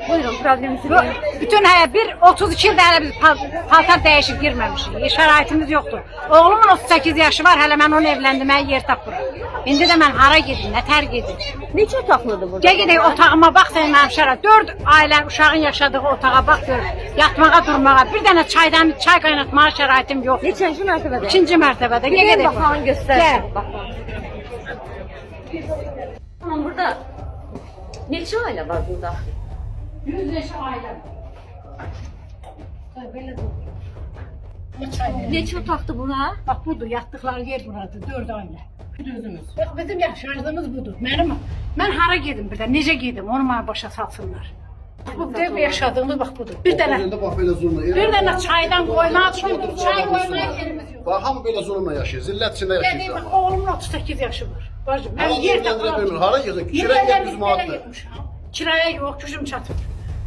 Buyurun, probleminizi Yok, bütün bir 32 ildə hələ biz paltar dəyişib girməmişik. Şəraitimiz yoxdur. Oğlumun 38 yaşı var, hələ mən onu evləndirməyə yer tapmıram. İndi də mən hara gedim, nətər gedim? Neçə otaqlıdır burada? Gedək otağıma bax sən mənim şərait. 4 ailə uşağın yaşadığı otağa bax gör. Yatmağa, durmağa, bir dənə çay qaynatmağa şəraitim yox. Neçənci mərtəbədə? 2-ci mərtəbədə. Gedək baxan göstər. Burada neçə ailə var burada? 100 yaşı ailə. Belə dur. Neçə otaqdır bura? Bax budur, yatdıqları yer buradır, 4 ailə. Düzümüz. Bax bizim yaşadığımız budur. Mən hara gedim bir də, necə gedim, onu mənə başa salsınlar. Bu ev yaşadığımız bax budur. Bir dənə çaydan qoymaq, çay qoymaq yerimiz yox. Bax hamı belə zulmla yaşayır, zillət içində yaşayır. Dedim, oğlumun 38 yaşı var. Bacım, mən yer tapıram. Hara yığın? Kiraya 700 manatdır. Kiraya yox, gücüm çatmır.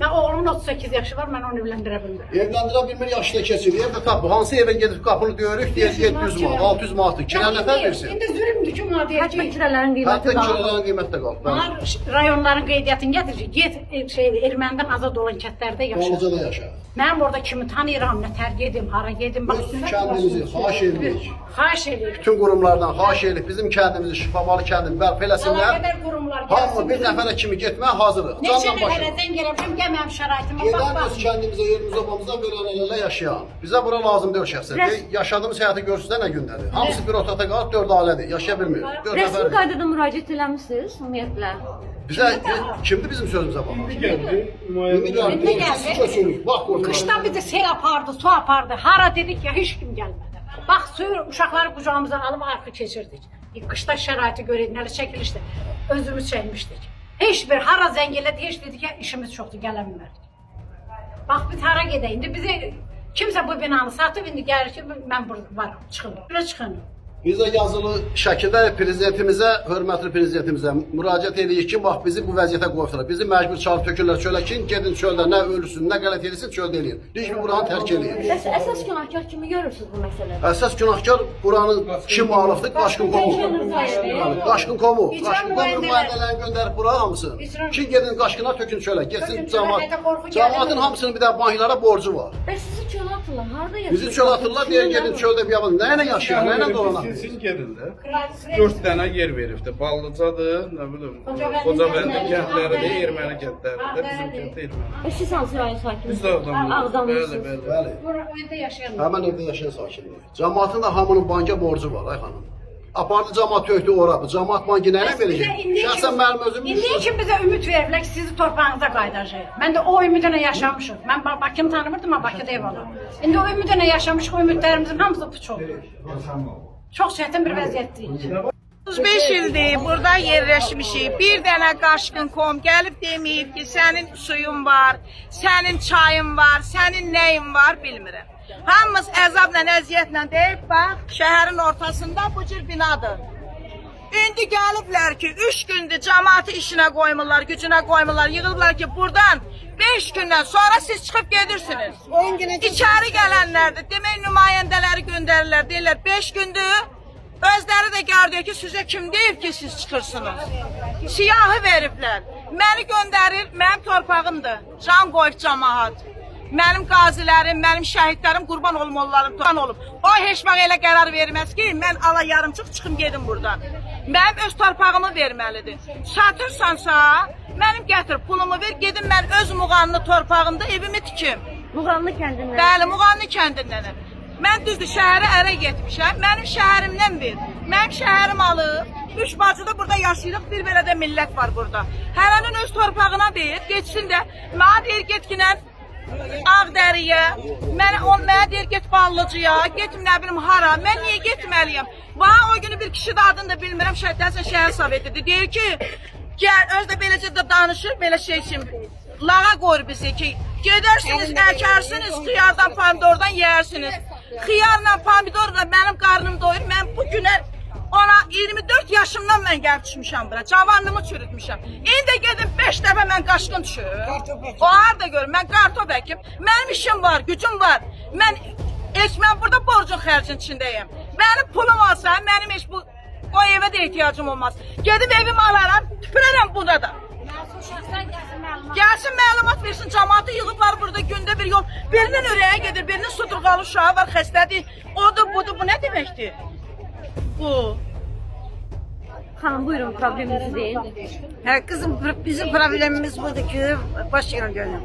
Mən oğlumun 38 yaşı var, mən onu evləndirə bilmirəm. Evləndirə bilmir, yaşda keçir. Evdə tapır. Hansı evə gedib qapını döyürük, deyir 700 manat, 600 manatdır. Kirə nəfər versin? İndi zülümdür ki, madiyyə Hətta kirələrin qiyməti Hətta qalır. kirələrin qiyməti də qalır. Bunlar rayonların qeydiyyatını gətirir. Get ermənidən azad olan kətlərdə yaşa. Balıcada yaşa. Mənim orada kimi tanıyıram, nətər gedim, hara gedim. Bax, Kəndimizi xahiş edirik. xahiş edirik. Bütün qurumlardan xahiş edirik. Bizim kəndimizi, Şifabalı kəndini bərpa eləsinlər. Əlaqədar qurumlar Hamı bir nəfərə kimi getməyə hazırıq. Neçə Candan başa. nəfərə zəng eləmişəm, gəl mənim şəraitimə bax, Gedər bax. öz kəndimizə, yerimizə, obamıza verənlərlə yaşayan. Bizə bura lazım deyil şəxsən. Yaşadığımız həyatı görsünlər nə gündədir. Hamısı bir otaqda qalıb 4 ailədir, yaşaya bilmir. 4 Rəsmi nəfər. qaydada müraciət eləmişsiniz ümumiyyətlə? Bizə kimdir bizim sözümüzə baxan? İndi gəldi. Köçürük. Bax orada. Qışdan bizi sel apardı, su apardı. Hara dedik ya, heç kim gəlmədi. Bax, suyu uşaqları qucağımıza alıb arxı keçirdik. Qışda şəraiti görəydik, nələ çəkilişdi. Özümüz çəkmişdik. Heç bir hara zəng elədi, heç dedik ya, işimiz çoxdur, gələ bilmədik. Bax, biz hara gedək? İndi bizi kimsə bu binanı satıb, indi gəlir ki, mən burada varam, çıxın. Bura çıxın. Bizə yazılı şəkildə prezidentimizə, hörmətli prezidentimizə müraciət edirik ki, bax bizi bu vəziyyətə qoyurlar. Bizi məcbur çağırıb tökürlər çölə ki, gedin çöldə nə ölürsün, nə qələt edirsin, çöldə eləyin. Heç bir buranı tərk eləyin. Bəs əsas günahkar kimi görürsünüz bu məsələdə? Əsas günahkar buranı kim alıbdır? Qaşqın Komu. Qaşqın Komu. Qaşqın Komu nümayəndələrini göndərib bura hamısını. Ki gedin Qaşqına tökün çölə. Getsin cəmaatın hamısının bir də banklara borcu var. Bəs sizi çölə atırlar, harada yaşayırsınız? Bizi çölə atırlar, deyir gedin çöldə bir yapın. Nə ilə yaşayın, nə ilə dolanaq? Siz gedin də. 4 dənə yer veribdir. Ballıcadır, nə bilim, Xocabəndi kəndləridir, erməni kəndləridir, bizim kənd erməni. Bəs siz hansı rayon sakinisiniz? Biz də Ağdamlıyıq. Ağdamlısınız. Bəli. Bura evdə yaşayan. Həmən evdə yaşayan sakindir. Cəmaatın da hamının banka borcu var, ay xanım. Apardı cəmaat tökdü ora. Bu cəmaat bankı nə verəcək? Şəxsən mənim özüm İndi ki bizə ümid veriblər ki, sizi torpağınıza qayıdacaq. Mən də o ümidlə yaşamışam. Mən Bakını tanımırdım, amma Bakıda ev aldım. İndi o ümidlə yaşamışıq, o ümidlərimizin hamısı puç oldu. Çox çətin bir vəziyyətdir. 35 ildir burada yerləşmişik. Bir dənə Qaşqın Kom gəlib deməyib ki, sənin suyun var, sənin çayın var, sənin nəyin var, bilmirəm. Hamımız əzabla, əziyyətlə deyib, bax, şəhərin ortasında bu cür binadır. İndi gəliblər ki, 3 gündür cəmaatı işinə qoymurlar, gücünə qoymurlar, yığılıblar ki, buradan 5 gündən sonra siz çıxıb gedirsiniz. İçəri gələnlərdir, demək nümayəndələri göndərirlər, deyirlər 5 gündür. Özləri də gəlir ki, sizə kim deyib ki, siz çıxırsınız? Siyahı veriblər. Məni göndərir, mənim torpağımdır. Can qoyub cəmaat. Mənim qazilərim, mənim şəhidlərim qurban olum onların torpağın olub. O heç vaxt elə qərar verməz ki, mən ala yarımçıq çıxım gedim buradan. Mənim öz torpağımı verməlidir. Satırsansa, mənim gətir pulumu ver, gedim mən öz Muğanlı torpağımda evimi tikim. Muğanlı kəndindən. Bəli, Muğanlı kəndindənəm. Mən düzdür şəhərə ərə getmişəm, mənim şəhərimdən ver. Mənim şəhərim alıb, 3 bacıda burada yaşayırıq, bir belə də millət var burada. Hərənin öz torpağına ver, geçsin də, mənə deyir getginən Ağdəriyə, mənə deyir get Ballıcıya, getim nə bilim hara, mən niyə getməliyəm? Bana o günü bir kişi də adını da bilmirəm, şəhər sovetidir, deyir ki, gəl, öz də beləcə də danışır, belə şey için, lağa qoyur bizi ki, gedərsiniz, əkərsiniz, xiyardan, pomidordan yersiniz. Xiyarla, pomidorla mənim qarnım doyur, mən bu günə ona 24 yaşımdan mən gəlib düşmüşəm bura, cavanlığımı çürütmüşəm. İndi gedim 5 dəfə mən qaşqın düşür. O harada görüm, mən kartof əkim, mənim işim var, gücüm var. Mən burada borcun xərcin içindəyim. Mənim pulum olsa, mənim heç bu O evə də ehtiyacım olmaz. Gedim evimi alaram, tüpürərəm buna da. Gəlsin məlumat versin, cəmaatı yığıblar burada gündə bir yol. Birinin ürəyə gedir, birinin sudurqalı uşağı var, xəstədir. Odur, budur, bu nə deməkdir? Bu. Hanım buyurun probleminizi deyin. Hə, kızım bizim problemimiz budur ki, başlayalım görünüm.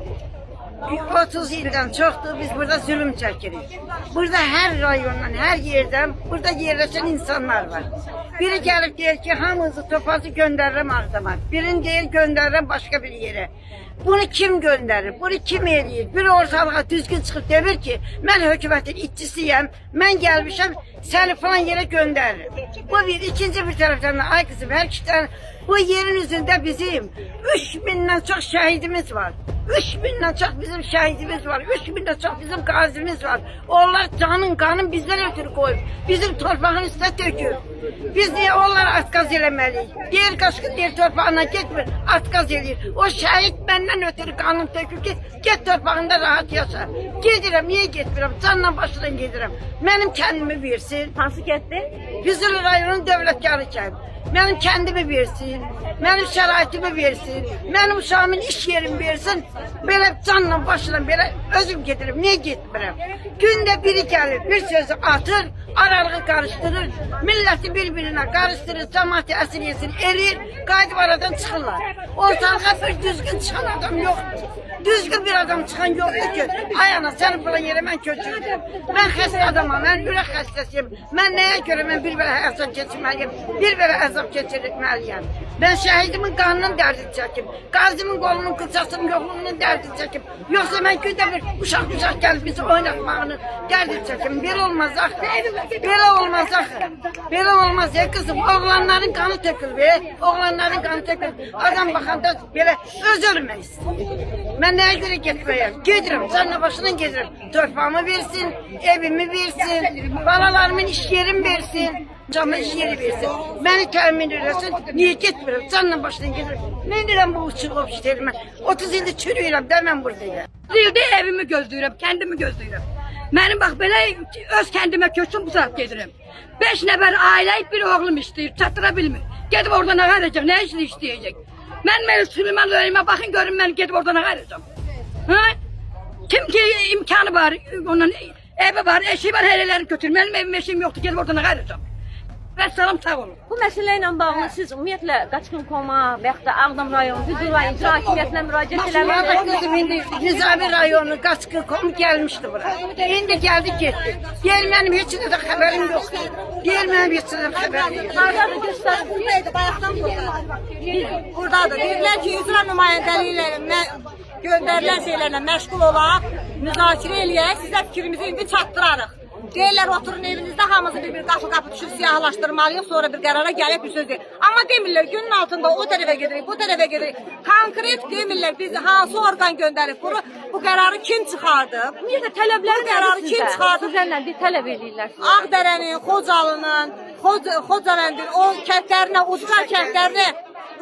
30 ildən çoxdur biz burada zulüm çəkirik. Burada hər rayondan, hər yerdən burada yerləşən insanlar var. Biri gəlib deyir ki, hamınızı topazı göndərirəm Ağdama. Birini deyir göndərirəm başqa bir yerə. Bunu kim göndərir? Bunu kim eləyir? Biri ortalığa düzgün çıxıb demir ki, mən hökumətin itçisiyəm, mən gəlmişəm, səni falan yerə göndəririm. Bu bir, ikinci bir tərəfdən də, ay kızım, hər iki tane, bu yerin üzündə bizim 3000'den çox şəhidimiz var. 3000'den çox bizim şəhidimiz var. 3000'den çox bizim qazimiz var. Onlar canın, qanın bizdən ötürü qoyub. Bizim torpağın üstə tökür. Biz niyə onlara atqaz eləməliyik? Deyir qaşqın, deyir torpağına getmir, atqaz eləyir. O şəhid məndən ötürü qanın tökür ki, get torpağında rahat yaşa. Gedirəm, niyə getmirəm? Canla başından gedirəm. Mənim kəndimi versin. Hansı getdi? Füzuli rayonun dövlətkarı kənd. Mənim kəndimi versin, mənim şəraitimi versin, mənim uşağımın iş yerimi versin. Belə canla başla, belə özüm gedirəm, niyə getmirəm? Gündə biri gəlir, bir sözü atır, aralığı qarışdırır, milləti bir-birinə qarışdırır, cəmaatı əsir yesin, eləyir, qayıdıb aradan çıxırlar. Ortalığa bir düzgün çıxan adam yoxdur. Düzgün bir adam çıxan yoxdur ki, ay ana, səni falan yerə mən köçürdüm. Mən xəstə adamam, mən ürək xəstəsiyim. Mən nəyə görə mən bir belə əzab keçirməliyim, bir belə əzab keçirməliyim. Mən şəhidimin qanının dərdini çəkim, qazimin qolunun, qılçasının yoxluğunun dərdini çəkim. Yoxsa mən gündə bir uşaq gəlib bizi oynatmağını dərdini çəkim. Belə olmaz axı, belə olmaz axı. Belə olmaz ya kızım, oğlanların qanı tökülür be, oğlanların qanı tökülür. Adam baxanda belə öz ölmək istəyir. Mən nəyə görə getməyəm? Gedirəm, canla başından gedirəm. Torpağımı versin, evimi versin, balalarımın iş yerim versin, camın iş yeri versin. Məni təmin edirsin, niyə getmirəm? Canla başından gedirəm. Nə edirəm bu uçuq işlərimi? 30 ildir çürüyürəm, mən buradayım. İldə evimi gözləyirəm, kəndimi gözləyirəm. Mənim bax belə öz kəndimə köçüm bu saat gedirəm. 5 nəfər ailə, bir oğlum istəyir, çatdıra bilmir. Gedib oradan nə edəcək, nə işlə istəyəcək? Mən Süleyman Röyümə baxın görün mən gedib oradan ayrılacağım. Kim ki imkanı var, onun evi var, eşi var, herelerini götür. Benim evim eşim yoktu, gelip oradan ayrılacağım. Vəssalam, sağ olun. Bu məsələ ilə bağlı siz ümumiyyətlə Qaçqın Koma və yaxud da Ağdam rayonu, Füzuli rayon icra hakimiyyətinə müraciət eləmişsiniz. Kızım indi Nizami rayonu Qaçqın Kom gəlmişdi bura. İndi gəldi getdi. Deyir mənim heç də xəbərim yoxdur. Deyir mənim heç də xəbərim yoxdur. Hardadır göstərin. Buradaydı, bayaqdan buradadır. Deyirlər ki, icra nümayəndəliklərinə göndərilən şeylərlə məşğul olaq, müzakirə eləyək, sizə fikrimizi indi çatdırarıq. Deyirlər, oturun evinizdə hamımızı bir qapı düşür, siyahlaşdırmalıyıq, sonra bir qərara gəlib bir söz deyil. Amma demirlər, günün altında o tərəfə gedirik, bu tərəfə gedirik. Konkret demirlər, bizi hansı orqan göndərib, bu qərarı kim çıxardı? Ümumiyyətlə tələbləri qərarı kim çıxardı? Sizlərlə bir tələb edirlər. Ağdərənin, Xocalının, Xocavəndin, o kəndlərinə,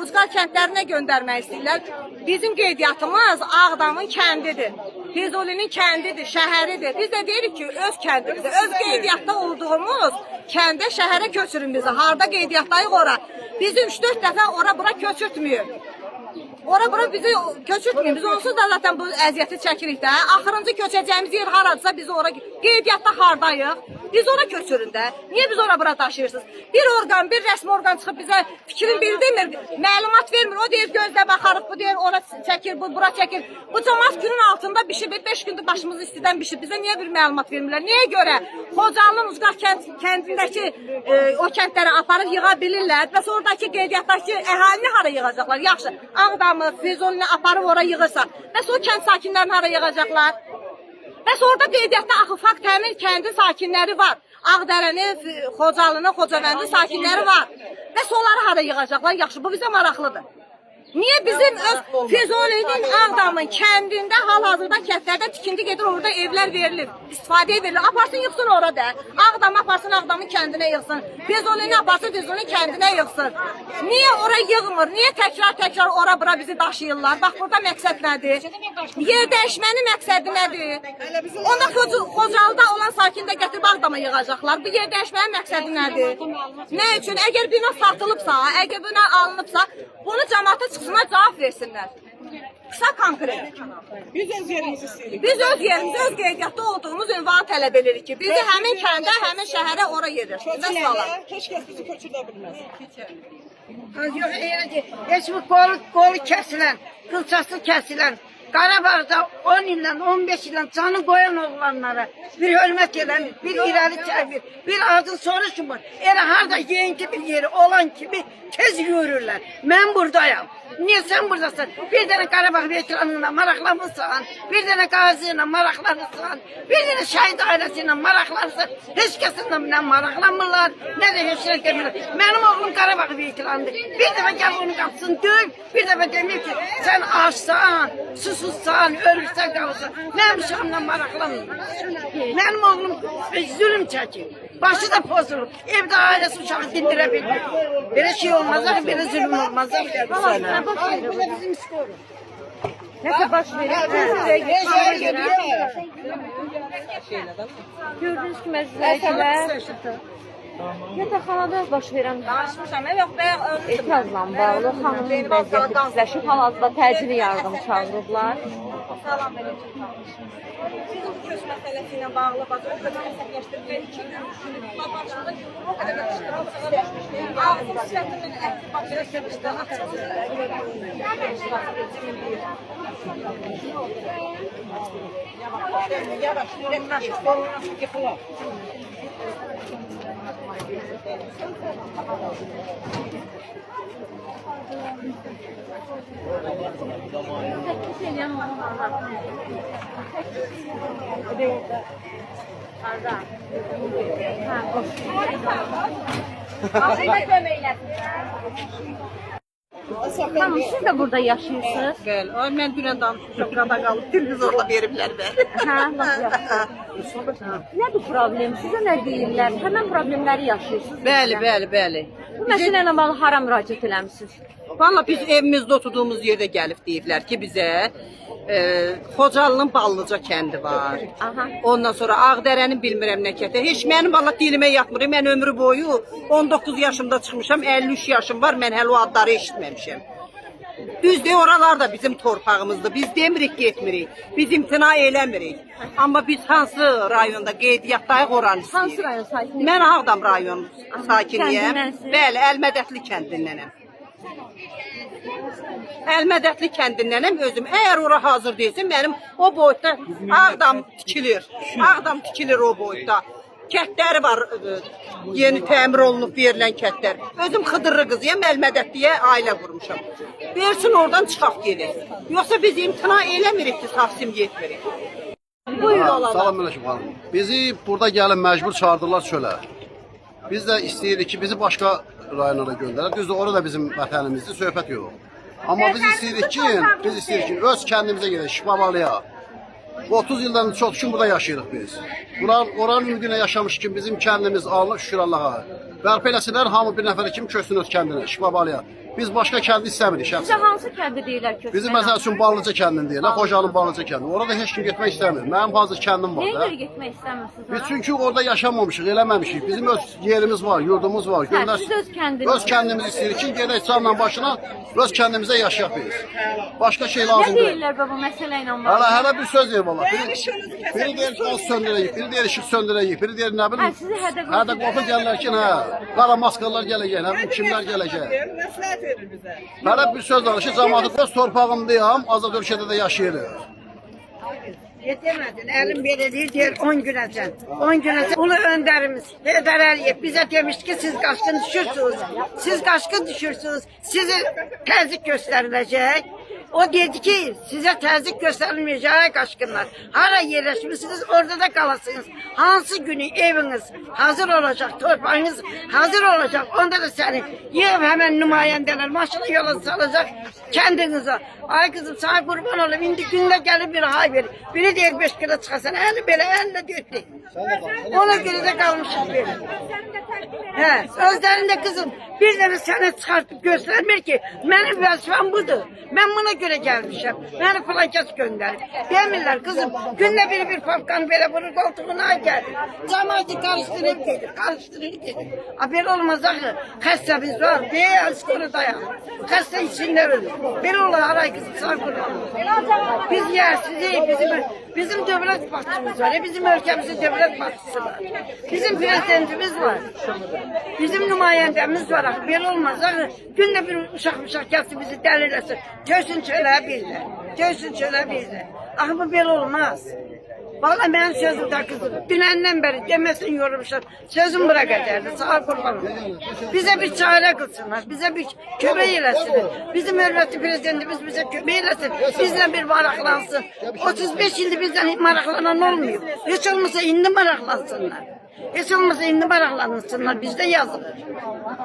Ucqar kəndlərinə göndərmək istəyirlər. Bizim qeydiyyatımız Ağdamın kəndidir. Füzulinin kəndidir, şəhəridir. Biz də deyirik ki, öz kəndimizdə, öz qeydiyyatda olduğumuz kəndə, şəhərə köçürün bizi. Harda qeydiyyatdayıq ora. Bizi 3-4 dəfə ora-bura köçürtmüyor. Ora-bura bizi köçürtmüyor. Biz onsuz da zaten bu əziyyəti çəkirik də. Axırıncı köçəcəyimiz yer haradırsa bizi ora qeydiyyatda hardayıq. Biz ora köçürün də. Niyə biz ora-bura daşıyırsınız? Bir orqan, bir rəsmi orqan çıxıb bizə fikrini bildirmir, məlumat vermir. O deyir gözlə baxarıq, bu deyir ora çəkir, bu bura çəkir. Bu cəmaət günün altında bişib, 5 gündür başımızı istidən bişib. Bizə niyə bir məlumat vermirlər? Niyə görə? Xocalının Ucqar kəndindəki o kəndləri aparıb yığa bilirlər. Bəs oradakı qeydiyyatdakı əhalini hara yığacaqlar? Yaxşı, Ağdamı, Füzulini aparıb ora yığırsa, bəs o kənd sakinlərini hara yığacaqlar? Bəs orada qeydiyyatda Axıfaq Təmir kəndi sakinləri var. Ağdərəni, Xocalını, Xocavəndin sakinləri var. Bəs onları hara yığacaqlar? Yaxşı, bu bizə maraqlıdır. Niye bizim öz Füzuli'nin Ağdamın kəndində hal-hazırda kəndlərdə tikinti gedir, orada evlər verilir, istifadəyə verilir. Aparsın yıxsın orada. Ağdam aparsın Ağdamın kəndinə yıxsın. Füzuli'ni aparsın Füzuli'nin kəndinə yıxsın. Niye ora yığmır? Niye təkrar ora bura bizi daşıyırlar? Bax burada məqsəd nədir? Yer dəyişmənin məqsədi nədir? Onda Xocalıda olan sakin də gətirib Ağdama yığacaqlar. Bu yer dəyişmənin məqsədi nədir? Nə üçün? Əgər bina satılıbsa, əgər bina alınıbsa, bunu cəmaata çıxsınlar, cavab versinlər. Qısa konkret. Biz öz yerimizi istəyirik. Biz öz yerimizi, öz qeydiyyatda olduğumuz ünvanı tələb edirik ki, bizi həmin kəndə, həmin şəhərə ora yerləşdirmək salar. Heç kəs bizi köçürdə bilməz. Yox, heç bu qolu kəsilən, qılçası kəsilən, Qarabağda 10 ildən, 15 ildən canı qoyan oğlanlara bir hörmət eləmir, bir irəli çəkmir, bir adın soruşmur. Elə harada yeyinki bir yeri olan kimi tez yürürlər. Mən buradayam. Niye sen buradasın? Bir tane Qarabağ veteranına maraqlanırsan, bir tane qazıyla maraqlanırsan, bir tane şəhid ailəsiyle maraqlanırsan, heç kəsindən bilən maraqlanmırlar, nə də heç nə demirlər. Mənim oğlum Qarabağ veteranıdır. Bir dəfə gəl onun qapısını döv, bir dəfə demir ki, sen açsan, susuzsan, ölürsən qalırsan. Mənim uşağımla maraqlanmır. Mənim oğlum zulüm çəkir. Başı da pozulur. Evdə ailəsi uşağı dindirə bilmir. Belə şey olmaz, belə zulüm olmaz. Nəsə baş verir? Gördüyünüz kimi əzizləyicilər, yataqxanada baş verən Danışmışam, yox, bəyə etirazla bağlı xanımın vəziyyəti pisləşib, hal-hazırda təcili yardım çağırıblar. salam verəcək. Siz o köç məsələsi ilə bağlı bazı o qədər əsəbləşdirmək 2 gün düşünüb, başında o qədər qışqırıqlığa düşmüşdü. Ağzım sifətimin ətli başına keçmişdi. Yavaş, yavaş, yıxılar. Tamam, siz de burada yaşayırsınız. Bəli, mən dünən danışmışam, qada qalıb, televizorla veriblər məni. Hə, lap yaxşı. Nədir problem? Sizə nə deyirlər? Həmən problemləri yaşayırsınız. Bəli. Bu məsələ ilə bağlı hara müraciət eləmisiniz? Valla biz evimizdə oturduğumuz yerdə gəlib deyiblər ki, bizə Xocalının Ballıca kəndi var. Aha. Ondan sonra Ağdərənin bilmirəm nə kəndə. Heç mənim valla dilimə yatmır. Mən ömrü boyu 19 yaşımda çıxmışam, 53 yaşım var. Mən hələ o adları eşitməmişəm. Düzdür, oralar da bizim torpağımızdır. Biz demirik getmirik. Biz imtina eləmirik. Amma biz hansı rayonda qeydiyyatdayıq oranı istəyirik. Hansı rayon sakini? Mən Ağdam rayon sakiniyəm. Kəndindənsiz? Bəli, Əlmədətli kəndindənəm. Əlmədətli kəndindənəm özüm. Əgər ora hazır deyilsin, mənim o boyda Ağdam tikilir. Ağdam tikilir o boyda. Kətləri var, yeni təmir olunub verilən kətlər. Özüm Xıdırlı qızıyam, Əlmədətliyə ailə qurmuşam. Versin oradan çıxaq gedək. Yoxsa biz imtina eləmirik ki, Taksim getmirik. Buyur olalım. Salam Mələkəm xanım. Bizi burada gəlin məcbur çağırdılar çölə. Biz də istəyirik ki, bizi başqa rayonlara göndərək. Düzdür, orada bizim vətənimizdir, söhbət yox. Amma biz istəyirik ki, öz kəndimizə gedək, Şifabalıya. 30 ildən çox ki, burada yaşayırıq biz. Oranın ümidi ilə yaşamış ki, bizim kəndimiz alınır, şükür Allaha. Bərpa eləsinlər, hamı bir nəfər kimi köçsün öz kəndinə, Şifabalıya. Biz başqa kəndi istəmirik Sizə şəxsən. hansı kəndi deyirlər köçmək? Bizim məsəl üçün Ballıca kəndini deyirlər, Xocalı'nın Ballıca kəndi. Orada heç kim getmək istəmir. Mənim hazır kəndim var Nəyə da. görə getmək istəmirsiniz? Biz çünki orada yaşamamışıq, eləməmişik. Bizim öz yerimiz var, yurdumuz var. Hə, siz öz kəndiniz. Öz kəndimizi istəyirik ki, gedək canla başına, öz kəndimizə yaşayaq biz. Başqa şey Nə lazım deyil. deyirlər bu məsələ ilə bağlı? Hələ bir söz deyir valla. Biri deyir gaz söndürəyik, biri deyir işıq söndürəyik, biri deyir nə bilim. Hə, sizi hədə qofu gəlirlər ki, hə, qara maskalar gələcək, nə bilim kimlər gələcək. Məsləhət verir bizə. Hələ bir söz danışır, cəmaatı öz torpağımdayam, azad ölkədə də yaşayırıq. Yetemedin, elim belə deyir 10 günəcən. 10 günəcən. Ulu öndərimiz Heydər Əliyev bizə demiş ki, siz qaçqın düşürsünüz. Siz qaçqın düşürsünüz. Sizi təzyiq göstəriləcək. O dedi ki size təzyiq göstərilməyəcək qaçqınlar. Hara yerləşmişsiniz orada da qalasınız. Hansı günü eviniz hazır olacak, torpağınız hazır olacak. Onda da seni yığıb hemen nümayəndələr maşını yola salacak kendinize. Ay kızım sana kurban olayım. İndi günde gelip bir hay verir. Biri deyir 5 kilo çıkasan 50 böyle 50 dörtlü. Ona göre de kalmışız böyle. He, özlerinde kızım bir tane sene çıkartıp göstermir ki benim vazifem budur. Ben buna göre gelmişim. Beni plaket gönderir. Demirler kızım günde bir papkan böyle vurur koltuğuna gelir. Cemaati karıştırıp gelir. Karıştırıp gelir. Haber olmaz akı. Hastamiz var. Bir askeri dayan. Hasta içinde ölür. Bir olur aray kızım sağ kurban. Biz yersiz bizim devlet başçımız var. Bizim ülkemizin devlet başçısı var. Bizim prezidentimiz var. Bizim nümayəndəmiz var. Belə olmaz. Günde bir uşaq gəlsin bizi dəli eləsin. Görsün çölə bizlə. Görsün çölə bizlə. Axı bu belə olmaz. Valla mən sözüm də kızım. Dünəndən bəri deməsin yorulmuşlar. Sözüm bura qədərdir. Sağ qurban olun. Bizə bir çarə qılsınlar. Bizə bir kömək eləsinlər. Bizim hörmətli prezidentimiz bizə kömək eləsin. Bizlə bir maraqlansın. 35 ildir bizdən maraqlanan olmuyor. Heç olmasa indi maraqlansınlar. Hiç olmasa indi maraqlanırsınlar, bizde yazılır.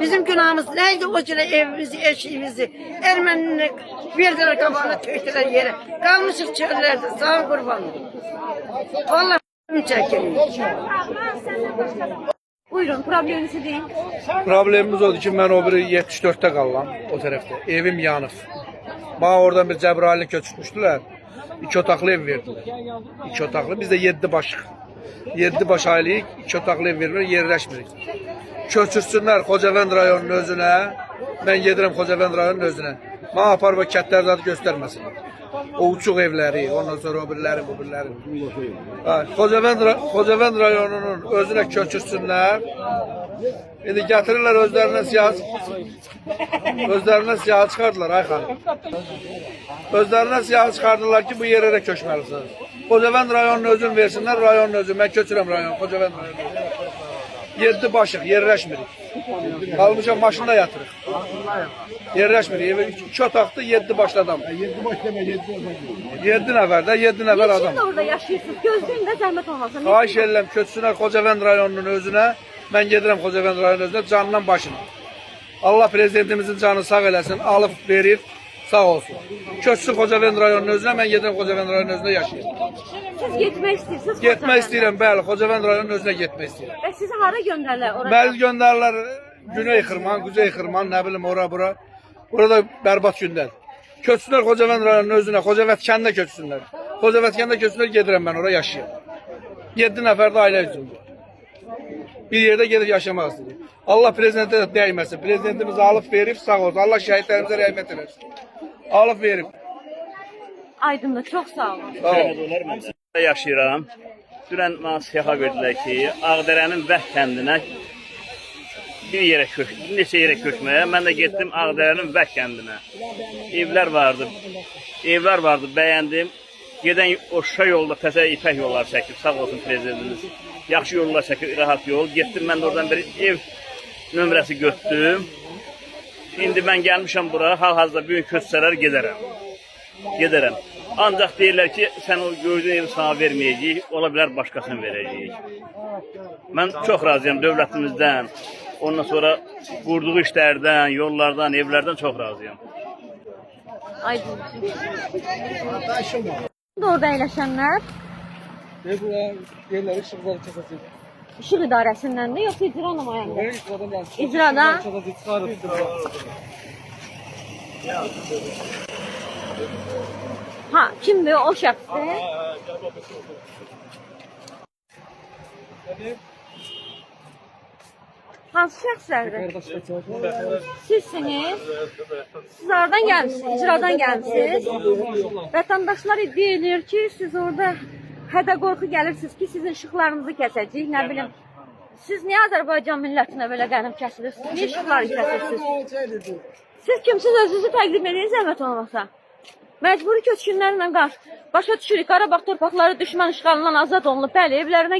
Bizim günahımız neydi o cüre evimizi, eşiğimizi, Ermenilik verdiler kabağına töktüler yere. Kalmışız çöllerde, sağ kurban. Vallahi çekiliyor. Buyurun, probleminizi deyin. Problemimiz odur ki, mən o biri 74'te qalıram, o tərəfdə. Evim yanıb. Bana oradan bir Cəbrayil'i köçürtmüşdülər. 2 otaqlı ev verdilər. 2 otaqlı, biz də 7 başıq. 7 baş aylıyıq, 2 otaqlı ev verilir, yerləşmirik. Köçürsünlər Xocavənd rayonunun özünə, mən gedirəm Xocavənd rayonunun özünə. Bana apar və kətlərdə adı göstərməsin. O uçuq evləri, ondan sonra o biriləri, bu biriləri. Xocavənd rayonunun özünə köçürsünlər. İndi gətirirlər özlərinə siyahı çıxardılar, ay xanım. Özlərinə siyahı çıxardılar ki, bu yerlərə köçməlisiniz. Xocavənd rayonunun özünü versinlər, rayonun özünü. Mən köçürəm rayon, Xocavənd rayonunu. 7 başıq, yerləşmirik. Qalmışam, maşında yatırıq. Yerləşmirik. 2 otaqda 7 başlı adam. 7 baş demə, 7 nəfər də, 7 nəfər adam. Niçin orada yaşayırsınız? Gözləyin də zəhmət olmasın. Xahiş edirəm, köçsünlər Xocavənd rayonunun özünə. Mən gedirəm Xocavənd rayonunun özünə, canından başına. Allah prezidentimizin canını sağ eləsin, alıb verir, sağ olsun. Köçsün Xocavənd rayonunun özünə, mən gedirəm Xocavənd rayonunun özünə yaşayayım. Siz getmək istəyirsiniz? Getmək istəyirəm, bəli, Xocavənd rayonunun özünə getmək istəyirəm. Və sizi hara göndərlər oraya? Bəzi göndərirlər Güney Xırman, Quzey Xırman, nə bilim ora-bura. Burada bərbad gündədir. Köçsünlər Xocavənd rayonunun özünə, Xocavənd kəndinə köçsünlər. Xocavənd kəndinə köçsünlər, gedirəm mən oraya yaşayayım. 7 nəfər də ailə üzründür. Bir yerdə gedib yaşamaq istəyir. Allah prezidentə də dəyməsin. Prezidentimiz alıb verib, sağ olsun. Allah şəhidlərimizə rəhmət eləsin. Alıb verib. Aydındır, çox sağ olun. Sağ olun. Yaşayıram. Dünən mənə siyaha verdilər ki, Ağdərənin Vəh kəndinə bir yerə neçə yerə köçməyə. Mən də getdim Ağdərənin Vəh kəndinə. Evlər vardı, bəyəndim. Gedən o şuşa yolda təzə ipək yollar çəkib, sağ olsun prezidentimiz. Yaxşı yollar çəkib, rahat yol. Getdim, mən də oradan bir ev nömrəsi götürdüm. İndi mən gəlmişəm bura, hal-hazırda bugün köçsələr gedərəm. Ancaq deyirlər ki, sən o gördüyün evi sana verməyəcəyik, ola bilər başqasını verəcəyik. Mən çox razıyam dövlətimizdən, ondan sonra qurduğu işlərdən, yollardan, evlərdən çox razıyam. Aydındır. Orada əyləşənlər İşıq İdarəsindəndir, yoxsa icra nümayəndə? İcrada? Ha, kimdir o şəxsdir? Hansı şəxslərdir? Sizsiniz? Siz oradan gəlmişsiniz, icradan gəlmişsiniz. Vətəndaşlar iddia edir ki, siz orada hədə-qorxu gəlirsiniz ki, sizin işıqlarınızı kəsəcəyik, nə bilim. Siz niyə Azərbaycan millətinə belə qənim kəsilirsiniz? Niyə işıqları kəsirsiniz? Siz kimsiz özünüzü təqdim edin, zəhmət olmasa. Məcburi köçkünlərlə başa düşürük, Qarabağ torpaqları düşmən işğalından azad olunub, bəli, evlərinə